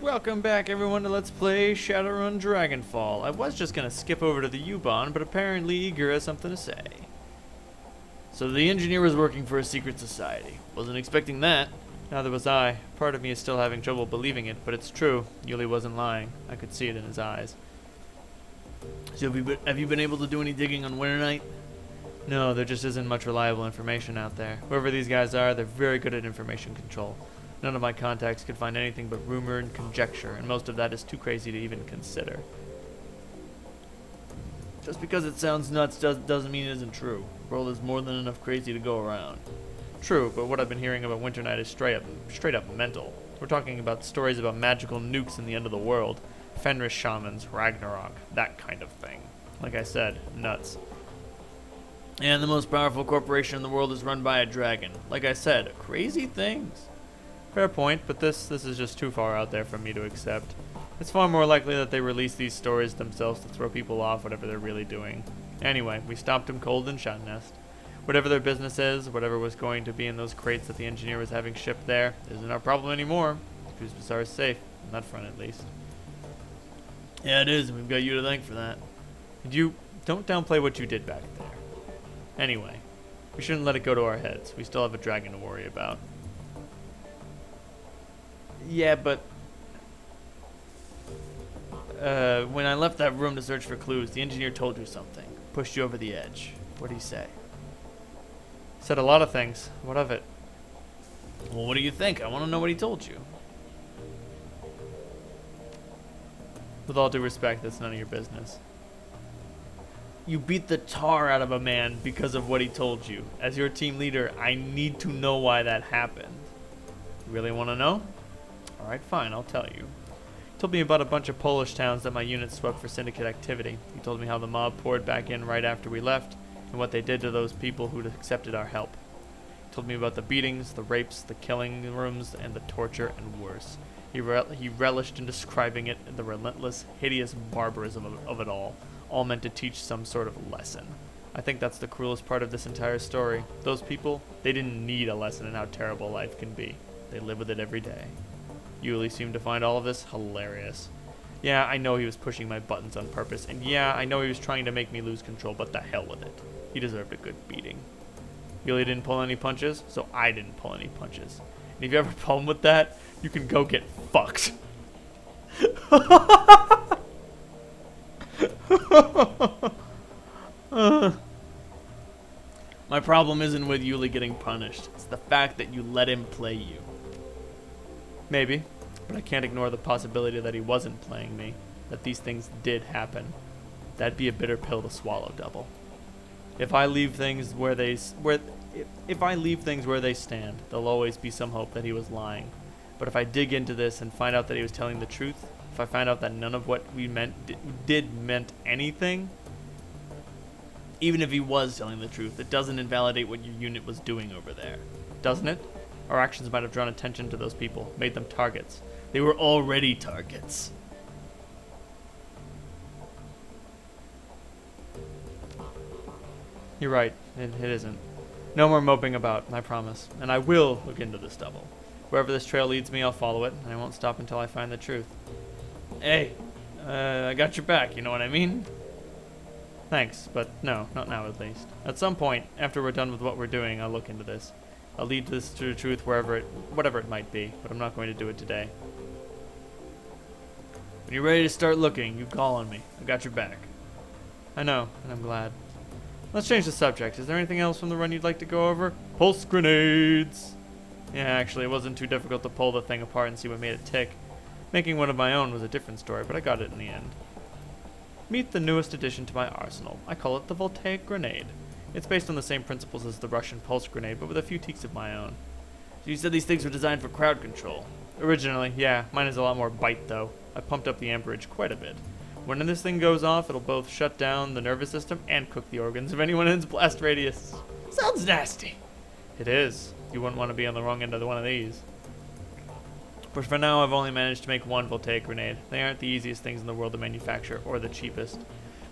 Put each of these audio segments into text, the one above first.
Welcome back everyone to Let's Play Shadowrun Dragonfall. I was just gonna skip over to the U-Bahn, but apparently Eager has something to say. So the engineer was working for a secret society. Wasn't expecting that. Neither was I. Part of me is still having trouble believing it, but it's true. Yuli wasn't lying. I could see it in his eyes. So have you been able to do any digging on Winter Night? No, there just isn't much reliable information out there. Whoever these guys are, they're very good at information control. None of my contacts could find anything but rumor and conjecture, and most of that is too crazy to even consider. Just because it sounds nuts doesn't mean it isn't true. The world is more than enough crazy to go around. True, but what I've been hearing about Winter Night is straight up mental. We're talking about stories about magical nukes in the end of the world, Fenris shamans, Ragnarok, that kind of thing. Like I said, nuts. And the most powerful corporation in the world is run by a dragon. Like I said, crazy things. Fair point, but this is just too far out there for me to accept. It's far more likely that they release these stories themselves to throw people off whatever they're really doing. Anyway, we stopped them cold in Shotnest. Whatever their business is, whatever was going to be in those crates that the engineer was having shipped there, isn't our problem anymore. Cruz Bazaar is safe, on that front at least. Yeah, it is, and we've got you to thank for that. And you, don't downplay what you did back there. Anyway, we shouldn't let it go to our heads. We still have a dragon to worry about. Yeah, but when I left that room to search for clues, the engineer told you something. Pushed you over the edge. What did he say? Said a lot of things. What of it? Well, what do you think? I want to know what he told you. With all due respect, that's none of your business. You beat the tar out of a man because of what he told you. As your team leader, I need to know why that happened. You really want to know? Alright, fine, I'll tell you. He told me about a bunch of Polish towns that my unit swept for syndicate activity. He told me how the mob poured back in right after we left, and what they did to those people who'd accepted our help. He told me about the beatings, the rapes, the killing rooms, and the torture, and worse. He relished in describing it, the relentless, hideous barbarism of it all meant to teach some sort of lesson. I think that's the cruelest part of this entire story. Those people, they didn't need a lesson in how terrible life can be. They live with it every day. Yuli seemed to find all of this hilarious. Yeah, I know he was pushing my buttons on purpose, and yeah, I know he was trying to make me lose control, but the hell with it. He deserved a good beating. Yuli didn't pull any punches, so I didn't pull any punches. And if you have a problem with that, you can go get fucked. My problem isn't with Yuli getting punished. It's the fact that you let him play you. Maybe, but I can't ignore the possibility that he wasn't playing me, that these things did happen. That'd be a bitter pill to swallow, Double. If I leave things where they stand, there'll always be some hope that he was lying. But if I dig into this and find out that he was telling the truth, if I find out that none of what we meant anything, even if he was telling the truth, it doesn't invalidate what your unit was doing over there, doesn't it? Our actions might have drawn attention to those people, made them targets. They were already targets. You're right, it isn't. No more moping about, I promise. And I will look into this, Double. Wherever this trail leads me, I'll follow it, and I won't stop until I find the truth. Hey, I got your back, you know what I mean? Thanks, but no, not now at least. At some point, after we're done with what we're doing, I'll look into this. I'll lead this to the truth whatever it might be, but I'm not going to do it today. When you're ready to start looking, you call on me. I got your back. I know, and I'm glad. Let's change the subject. Is there anything else from the run you'd like to go over? Pulse grenades! Yeah, actually, it wasn't too difficult to pull the thing apart and see what made it tick. Making one of my own was a different story, but I got it in the end. Meet the newest addition to my arsenal. I call it the voltaic grenade. It's based on the same principles as the Russian pulse grenade, but with a few tweaks of my own. So you said these things were designed for crowd control? Originally, yeah. Mine is a lot more bite, though. I pumped up the amperage quite a bit. When this thing goes off, it'll both shut down the nervous system and cook the organs of anyone in its blast radius. Sounds nasty. It is. You wouldn't want to be on the wrong end of one of these. But for now, I've only managed to make one voltaic grenade. They aren't the easiest things in the world to manufacture, or the cheapest.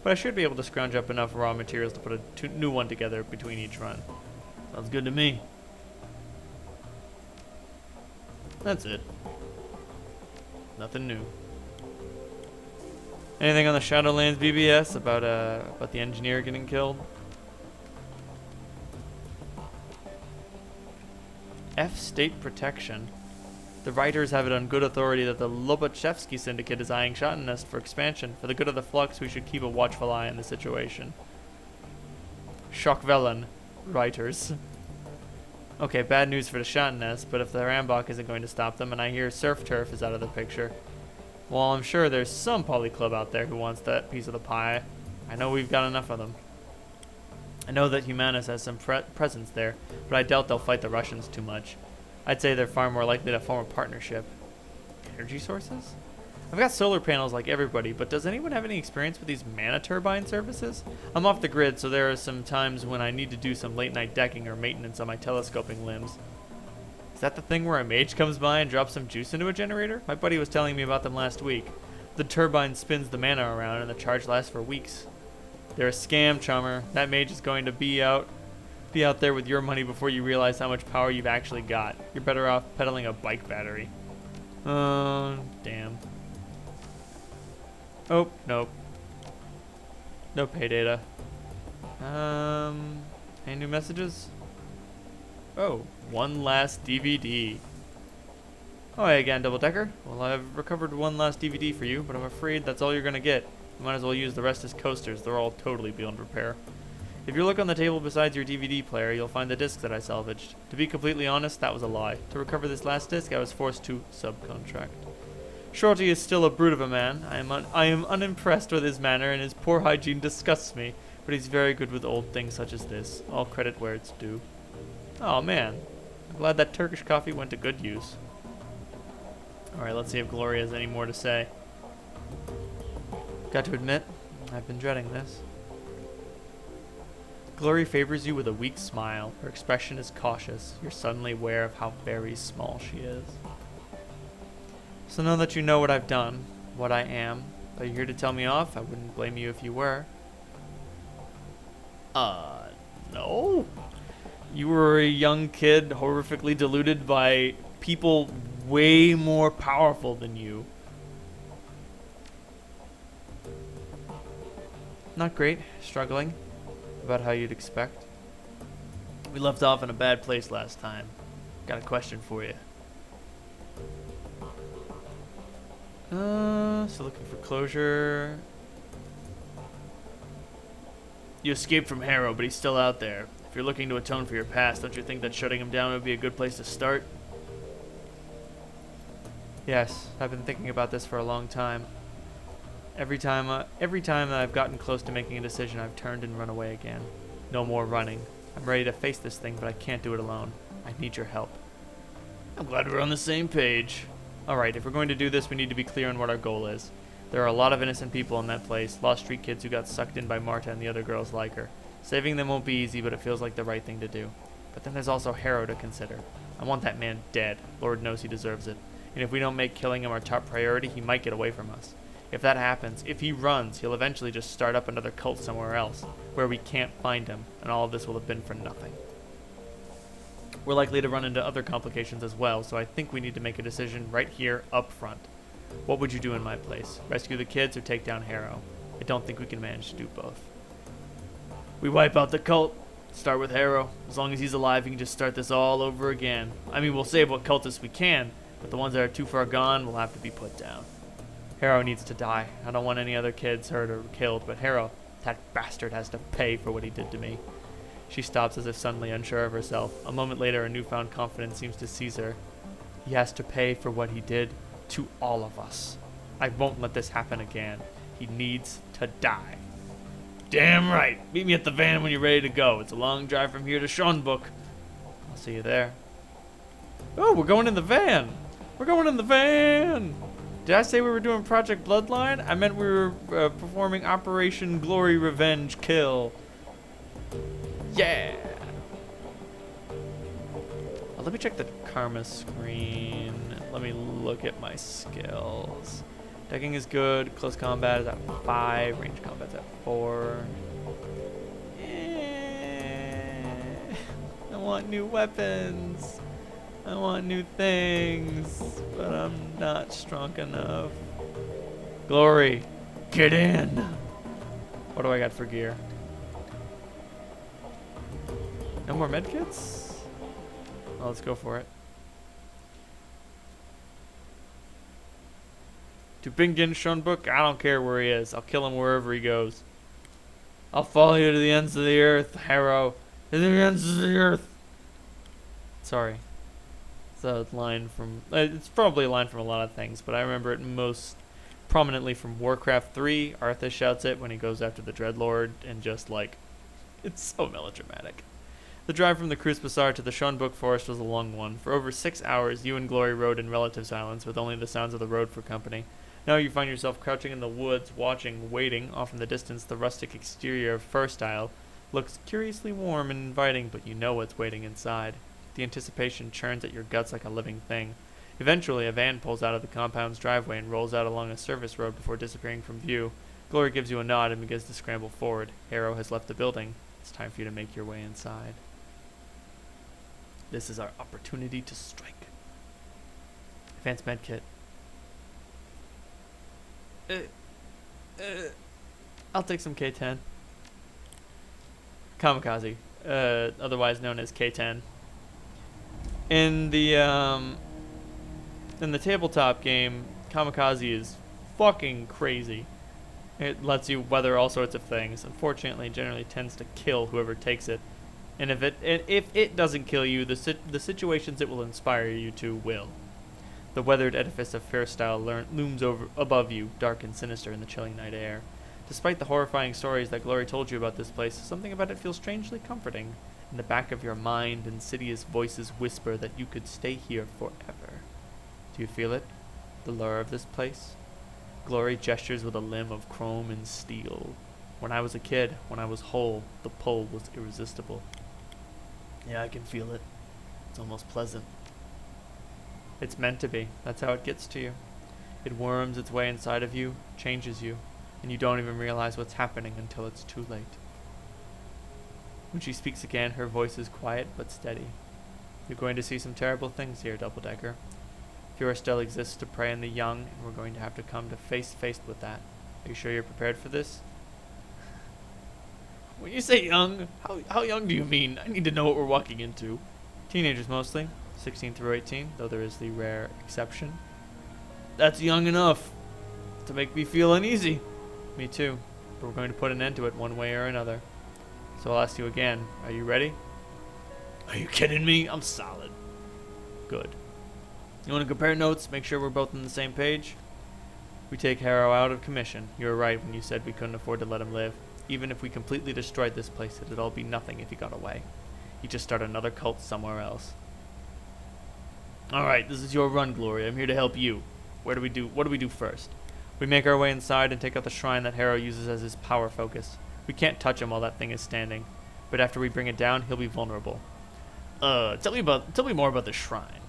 But I should be able to scrounge up enough raw materials to put a new one together between each run. Sounds good to me. That's it. Nothing new. Anything on the Shadowlands BBS about the engineer getting killed? F State Protection. The writers have it on good authority that the Lobachevsky Syndicate is eyeing Shotnest for expansion. For the good of the Flux, we should keep a watchful eye on the situation. Schockvellen. Writers. Okay, bad news for the Shotnest, but if the Rambach isn't going to stop them, and I hear Surf Turf is out of the picture, well, I'm sure there's some poly club out there who wants that piece of the pie. I know we've got enough of them. I know that Humanus has some presence there, but I doubt they'll fight the Russians too much. I'd say they're far more likely to form a partnership. Energy sources? I've got solar panels like everybody, but does anyone have any experience with these mana turbine services? I'm off the grid, so there are some times when I need to do some late-night decking or maintenance on my telescoping limbs. Is that the thing where a mage comes by and drops some juice into a generator? My buddy was telling me about them last week. The turbine spins the mana around and the charge lasts for weeks. They're a scam, chummer. That mage is going to be out there with your money before you realize how much power you've actually got. You're better off peddling a bike battery. Oh, damn. Oh, nope. No pay data. Any new messages? Oh, one last DVD. Oh, hey again, Double Decker. Well, I've recovered one last DVD for you, but I'm afraid that's all you're gonna get. You might as well use the rest as coasters. They're all totally beyond repair. If you look on the table beside your DVD player, you'll find the disc that I salvaged. To be completely honest, that was a lie. To recover this last disc, I was forced to subcontract. Shorty is still a brute of a man. I am unimpressed with his manner, and his poor hygiene disgusts me, but he's very good with old things such as this. All credit where it's due. Oh man, I'm glad that Turkish coffee went to good use. Alright, let's see if Gloria has any more to say. Got to admit, I've been dreading this. Gloria favors you with a weak smile. Her expression is cautious. You're suddenly aware of how very small she is. So now that you know what I've done, what I am, are you here to tell me off? I wouldn't blame you if you were. No. You were a young kid, horrifically deluded by people way more powerful than you. Not great. Struggling. About how you'd expect. We left off in a bad place last time. Got a question for you. So looking for closure. You escaped from Harrow, but he's still out there. If you're looking to atone for your past, don't you think that shutting him down would be a good place to start? Yes, I've been thinking about this for a long time. Every time that I've gotten close to making a decision, I've turned and run away again. No more running. I'm ready to face this thing, but I can't do it alone. I need your help. I'm glad we're on the same page. Alright, if we're going to do this, we need to be clear on what our goal is. There are a lot of innocent people in that place, lost street kids who got sucked in by Marta and the other girls like her. Saving them won't be easy, but it feels like the right thing to do. But then there's also Harrow to consider. I want that man dead. Lord knows he deserves it. And if we don't make killing him our top priority, he might get away from us. If that happens, if he runs, he'll eventually just start up another cult somewhere else, where we can't find him, and all of this will have been for nothing. We're likely to run into other complications as well, so I think we need to make a decision right here, up front. What would you do in my place? Rescue the kids or take down Harrow? I don't think we can manage to do both. We wipe out the cult. Start with Harrow. As long as he's alive, he can just start this all over again. I mean, we'll save what cultists we can, but the ones that are too far gone will have to be put down. Harrow needs to die. I don't want any other kids hurt or killed, but Harrow, that bastard has to pay for what he did to me. She stops as if suddenly unsure of herself. A moment later, a newfound confidence seems to seize her. He has to pay for what he did to all of us. I won't let this happen again. He needs to die. Damn right. Meet me at the van when you're ready to go. It's a long drive from here to Schonbuck. I'll see you there. Oh, we're going in the van. We're going in the van. Did I say we were doing Project Bloodline? I meant we were performing Operation Glory Revenge Kill. Yeah. Let me check the karma screen. Let me look at my skills. Decking is good. Close combat is at 5. Range combat's at 4. I want new weapons. I want new things, but I'm not strong enough. Glory, get in. What do I got for gear? No more medkits? Well, let's go for it. To Bingen Schonbook, I don't care where he is. I'll kill him wherever he goes. I'll follow you to the ends of the earth, Harrow. To the ends of the earth. Sorry. It's a line from... it's probably a line from a lot of things, but I remember it most prominently from Warcraft 3. Arthas shouts it when he goes after the Dreadlord, and just like... it's so melodramatic. The drive from the Cruz Bazaar to the Schonbook Forest was a long one. For over 6 hours, you and Glory rode in relative silence, with only the sounds of the road for company. Now you find yourself crouching in the woods, watching, waiting. Off in the distance, the rustic exterior of Firstile looks curiously warm and inviting, but you know what's waiting inside. The anticipation churns at your guts like a living thing. Eventually, a van pulls out of the compound's driveway and rolls out along a service road before disappearing from view. Glory gives you a nod and begins to scramble forward. Harrow has left the building. It's time for you to make your way inside. This is our opportunity to strike. Advanced medkit. I'll take some K10. Kamikaze, otherwise known as K10. In the tabletop game, Kamikaze is fucking crazy. It lets you weather all sorts of things. Unfortunately, it generally tends to kill whoever takes it. And if it doesn't kill you, the situations it will inspire you to will. The weathered edifice of Fairstyle looms above you, dark and sinister in the chilling night air. Despite the horrifying stories that Glory told you about this place, something about it feels strangely comforting. In the back of your mind, insidious voices whisper that you could stay here forever. Do you feel it? The lure of this place? Glory gestures with a limb of chrome and steel. When I was a kid, when I was whole, the pull was irresistible. Yeah, I can feel it. It's almost pleasant. It's meant to be. That's how it gets to you. It worms its way inside of you, changes you, and you don't even realize what's happening until it's too late. When she speaks again, her voice is quiet but steady. You're going to see some terrible things here, Doubledecker. Fura still exists to prey on the young, and we're going to have to come to face with that. Are you sure you're prepared for this? When you say young, how young do you mean? I need to know what we're walking into. Teenagers mostly, 16 through 18, though there is the rare exception. That's young enough to make me feel uneasy. Me too, but we're going to put an end to it one way or another. So I'll ask you again, are you ready? Are you kidding me? I'm solid. Good. You want to compare notes, make sure we're both on the same page? We take Harrow out of commission. You were right when you said we couldn't afford to let him live. Even if we completely destroyed this place, it'd all be nothing if he got away. He'd just start another cult somewhere else. Alright, this is your run, Gloria. I'm here to help you. What do we do first? We make our way inside and take out the shrine that Harrow uses as his power focus. We can't touch him while that thing is standing. But after we bring it down, he'll be vulnerable. Tell me more about the shrine.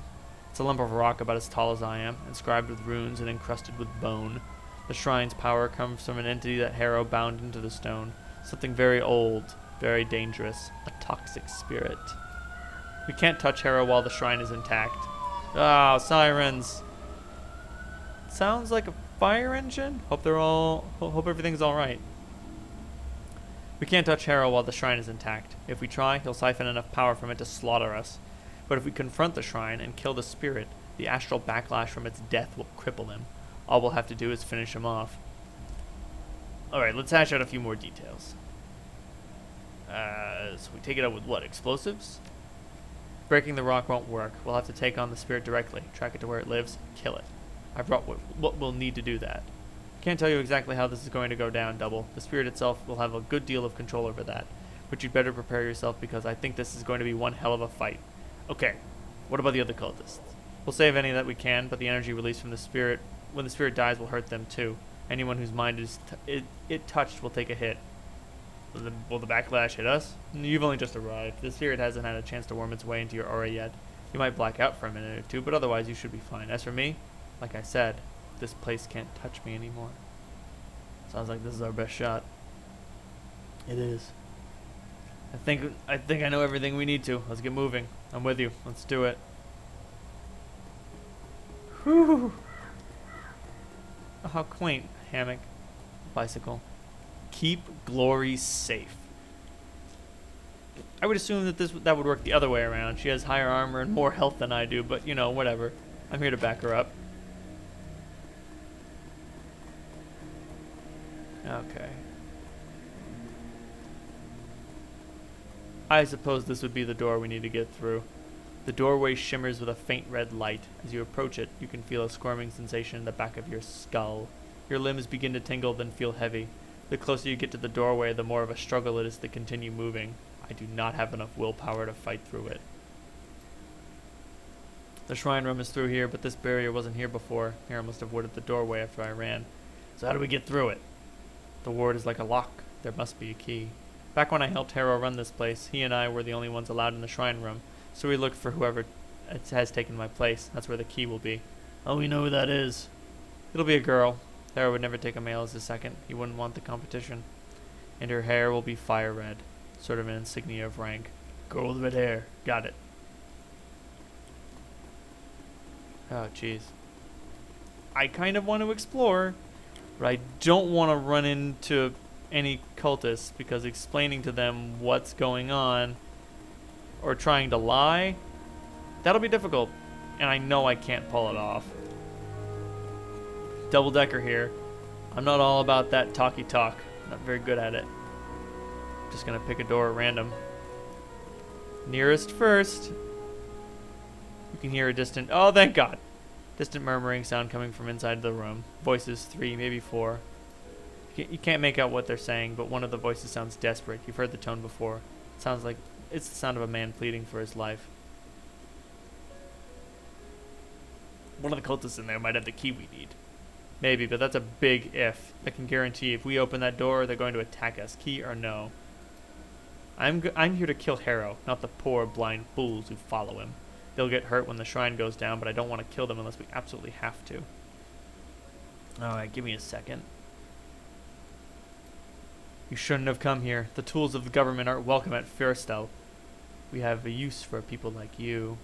It's a lump of rock about as tall as I am, inscribed with runes and encrusted with bone. The shrine's power comes from an entity that Harrow bound into the stone. Something very old, very dangerous. A toxic spirit. We can't touch Harrow while the shrine is intact. Ah, sirens. Sounds like a fire engine? Hope everything's alright. We can't touch Harrow while the shrine is intact. If we try, he'll siphon enough power from it to slaughter us. But if we confront the shrine and kill the spirit, the astral backlash from its death will cripple him. All we'll have to do is finish him off. Alright, let's hash out a few more details. So we take it out with what? Explosives? Breaking the rock won't work. We'll have to take on the spirit directly, track it to where it lives, kill it. I've brought what we'll need to do that. Can't tell you exactly how this is going to go down, Double. The spirit itself will have a good deal of control over that. But you'd better prepare yourself because I think this is going to be one hell of a fight. Okay, what about the other cultists? We'll save any that we can, but the energy released from the spirit, when the spirit dies, will hurt them too. Anyone whose mind is it touched will take a hit. Will the backlash hit us? You've only just arrived. The spirit hasn't had a chance to worm its way into your aura yet. You might black out for a minute or two, but otherwise you should be fine. As for me, like I said, this place can't touch me anymore. Sounds like this is our best shot. It is. I think I know everything we need to. Let's get moving. I'm with you. Let's do it. Whew. Oh, how quaint. Hammock. Bicycle. Keep Glory safe. I would assume that that would work the other way around. She has higher armor and more health than I do, but you know, whatever. I'm here to back her up. Okay. I suppose this would be the door we need to get through. The doorway shimmers with a faint red light. As you approach it, you can feel a squirming sensation in the back of your skull. Your limbs begin to tingle, then feel heavy. The closer you get to the doorway, the more of a struggle it is to continue moving. I do not have enough willpower to fight through it. The shrine room is through here, but this barrier wasn't here before. Hera must have warded the doorway after I ran. So how do we get through it? The ward is like a lock. There must be a key. Back when I helped Hera run this place, he and I were the only ones allowed in the shrine room, so we looked for whoever has taken my place. That's where the key will be. Oh, we know who that is. It'll be a girl. Hera would never take a male as a second. He wouldn't want the competition. And her hair will be fire red, sort of an insignia of rank. Girl with red hair. Got it. Oh, jeez. I kind of want to explore, but I don't want to run into any cultists, because explaining to them what's going on or trying to lie, that'll be difficult, and I know I can't pull it off. Double decker here. I'm not all about that talky talk. Not very good at it. Just gonna pick a door at random. Nearest first. You can hear a distant, oh thank God, distant murmuring sound coming from inside the room. Voices, 3, maybe 4. You can't make out what they're saying, but one of the voices sounds desperate. You've heard the tone before. It sounds like it's the sound of a man pleading for his life. One of the cultists in there might have the key we need. Maybe, but that's a big if. I can guarantee if we open that door, they're going to attack us, key or no. I'm here to kill Harrow, not the poor blind fools who follow him. They'll get hurt when the shrine goes down, but I don't want to kill them unless we absolutely have to. Alright, give me a second. You shouldn't have come here. The tools of the government aren't welcome at Firstel. We have a use for people like you.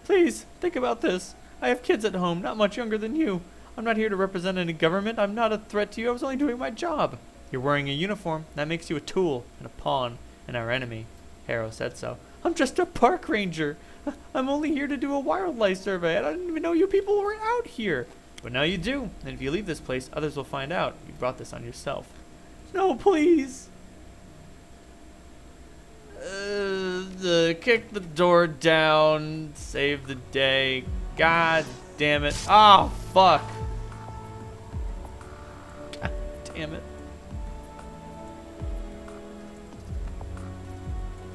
Please, think about this. I have kids at home, not much younger than you. I'm not here to represent any government. I'm not a threat to you. I was only doing my job. You're wearing a uniform. That makes you a tool and a pawn and our enemy. Harrow said so. I'm just a park ranger. I'm only here to do a wildlife survey. I didn't even know you people were out here. But now you do. And if you leave this place, others will find out. You brought this on yourself. No, please. Kick the door down. Save the day. God damn it. Oh, fuck. God damn it.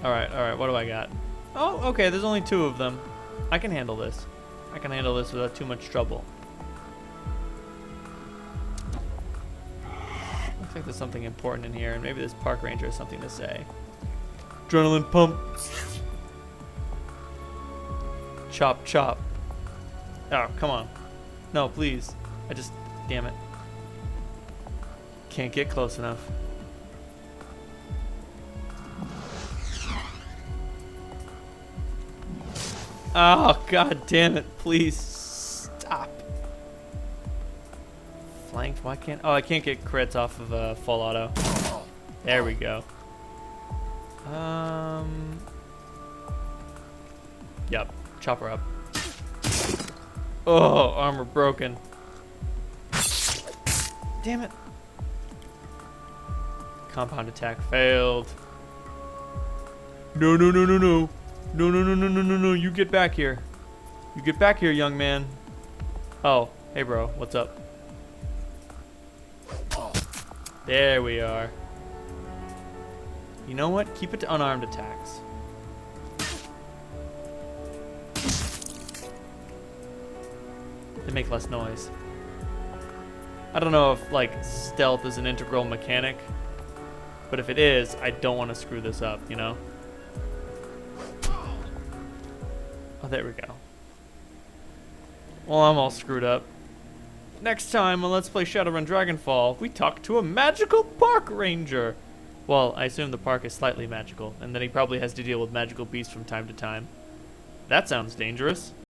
Alright, what do I got? Oh, okay, there's only 2 of them. I can handle this. I can handle this without too much trouble. Looks like there's something important in here, and maybe this park ranger has something to say. Adrenaline pump. Chop, chop. Oh, come on. No, please. Damn it. Can't get close enough. Oh, god damn it. Please stop. Flanked? Why can't... Oh, I can't get crits off of full auto. There we go. Yep. Chop her up. Oh, armor broken. Damn it. Compound attack failed. No, no, no, no, no. No, no, no, no, no, no, no. You get back here. You get back here, young man. Oh, hey, bro. What's up? There we are. You know what? Keep it to unarmed attacks. They make less noise. I don't know if, like, stealth is an integral mechanic, but if it is, I don't want to screw this up, you know? Oh, there we go. Well, I'm all screwed up. Next time on Let's Play Shadowrun Dragonfall, we talk to a magical park ranger. Well, I assume the park is slightly magical, and then he probably has to deal with magical beasts from time to time. That sounds dangerous.